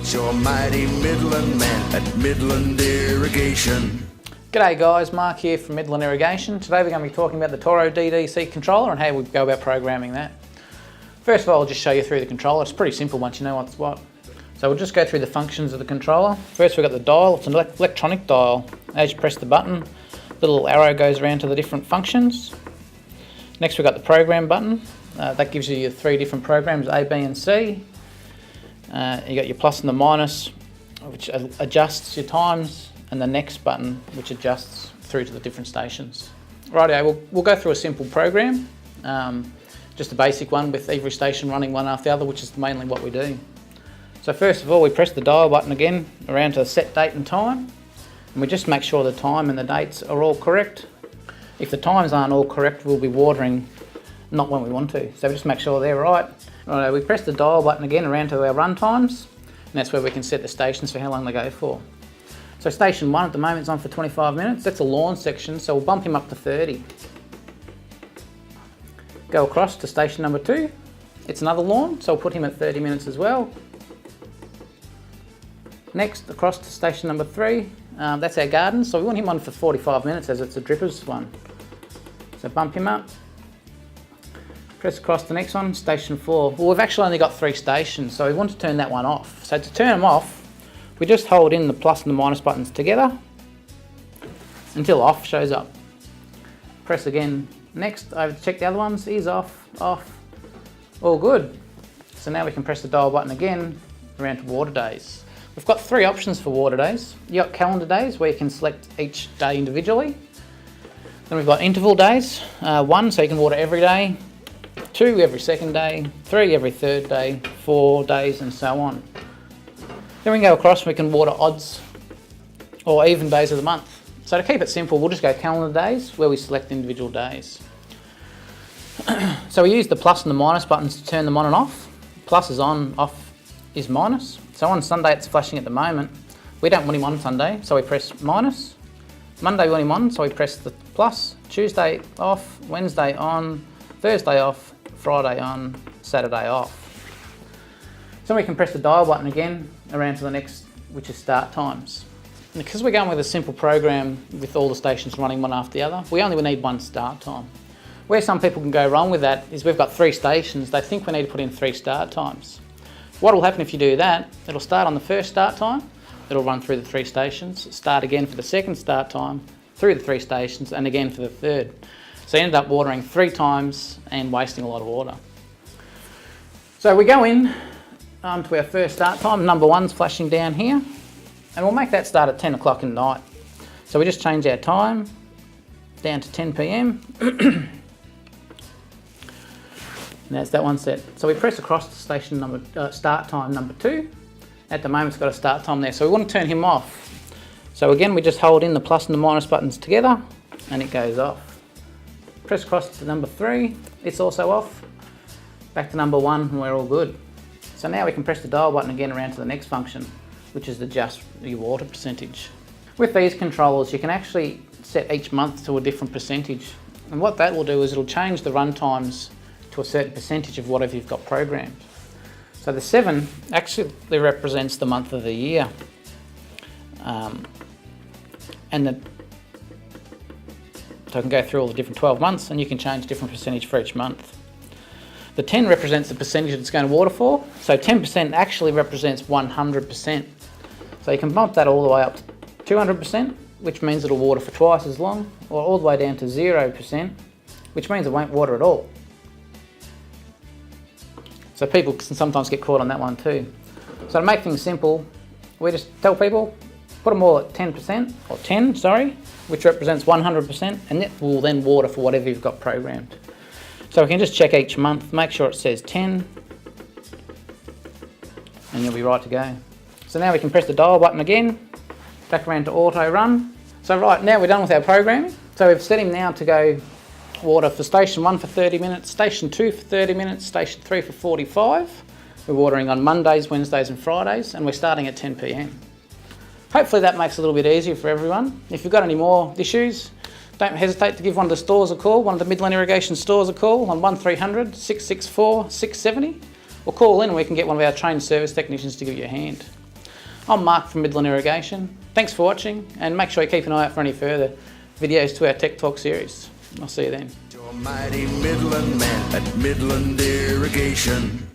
It's your mighty Midland man at Midland Irrigation. G'day guys, Mark here from Midland Irrigation. Today we're going to be talking about the Toro DDC Controller and how we go about programming that. First of all, I'll just show you through the controller. It's pretty simple once you know what's what. So we'll just go through the functions of the controller. First we've got the dial. It's an electronic dial. As you press the button, the little arrow goes around to the different functions. Next we've got the program button. That gives you your three different programs, A, B and C. You got your plus and the minus, which adjusts your times, and the next button, which adjusts through to the different stations. Rightio, we'll go through a simple program, just a basic one with every station running one after the other, which is mainly what we do. So first of all, we press the dial button again around to the set date and time, and we just make sure the time and the dates are all correct. If the times aren't all correct, we'll be watering not when we want to, so we just make sure they're right. Right, we press the dial button again around to our run times, and that's where we can set the stations for how long they go for. So station 1 at the moment is on for 25 minutes, that's a lawn section, so we'll bump him up to 30. Go across to station number 2, it's another lawn, so we'll put him at 30 minutes as well. Next, across to station number 3, that's our garden, so we want him on for 45 minutes as it's a drippers one. So bump him up. Press across the next one, station 4. Well, we've actually only got 3 stations, so we want to turn that one off. So to turn them off, we just hold in the plus and the minus buttons together until off shows up. Press again. Next, over to check the other ones. Is off, off, all good. So now we can press the dial button again around to water days. We've got 3 options for water days. You've got calendar days where you can select each day individually. Then we've got interval days, 1 so you can water every day, 2 every second day, 3 every third day, 4 days and so on. Then we can go across and we can water odds or even days of the month. So to keep it simple, we'll just go calendar days where we select individual days. So we use the plus and the minus buttons to turn them on and off. Plus is on, off is minus. So on Sunday it's flashing at the moment. We don't want him on Sunday, so we press minus. Monday we want him on, so we press the plus. Tuesday off, Wednesday on, Thursday off, Friday on, Saturday off. So we can press the dial button again around to the next, which is start times. And because we're going with a simple program with all the stations running one after the other, we only need 1 start time. Where some people can go wrong with that is we've got 3 stations, they think we need to put in 3 start times. What will happen if you do that, it'll start on the first start time, it'll run through the 3 stations, start again for the second start time, through the 3 stations, and again for the third. So you end up watering 3 times and wasting a lot of water. So we go in to our first start time, number 1's flashing down here, and we'll make that start at 10 o'clock at night. So we just change our time down to 10 PM. And that's that one set. So we press across to station number, start time number 2. At the moment it's got a start time there, so we want to turn him off. So again we just hold in the plus and the minus buttons together and it goes off. Press across to number 3, it's also off. Back to number 1 and we're all good. So now we can press the dial button again around to the next function, which is adjust your water percentage. With these controllers you can actually set each month to a different percentage, and what that will do is it'll change the run times to a certain percentage of whatever you've got programmed. So the 7 actually represents the month of the year, so I can go through all the different 12 months and you can change different percentage for each month. The 10 represents the percentage it's going to water for, so 10% actually represents 100%. So you can bump that all the way up to 200%, which means it'll water for twice as long, or all the way down to 0%, which means it won't water at all. So people can sometimes get caught on that one too. So to make things simple, we just tell people, put them all at 10%, or 10, sorry, which represents 100%, and it will then water for whatever you've got programmed. So we can just check each month, make sure it says 10, and you'll be right to go. So now we can press the dial button again, back around to auto run. So right, now we're done with our programming. So we've set him now to go water for station 1 for 30 minutes, station 2 for 30 minutes, station 3 for 45. We're watering on Mondays, Wednesdays and Fridays, and we're starting at 10 PM. Hopefully that makes it a little bit easier for everyone. If you've got any more issues, don't hesitate to give one of the stores a call, one of the Midland Irrigation stores a call on 1300 664 670, or call in and we can get one of our trained service technicians to give you a hand. I'm Mark from Midland Irrigation. Thanks for watching, and make sure you keep an eye out for any further videos to our Tech Talk series. I'll see you then. Your mighty Midland man at Midland Irrigation.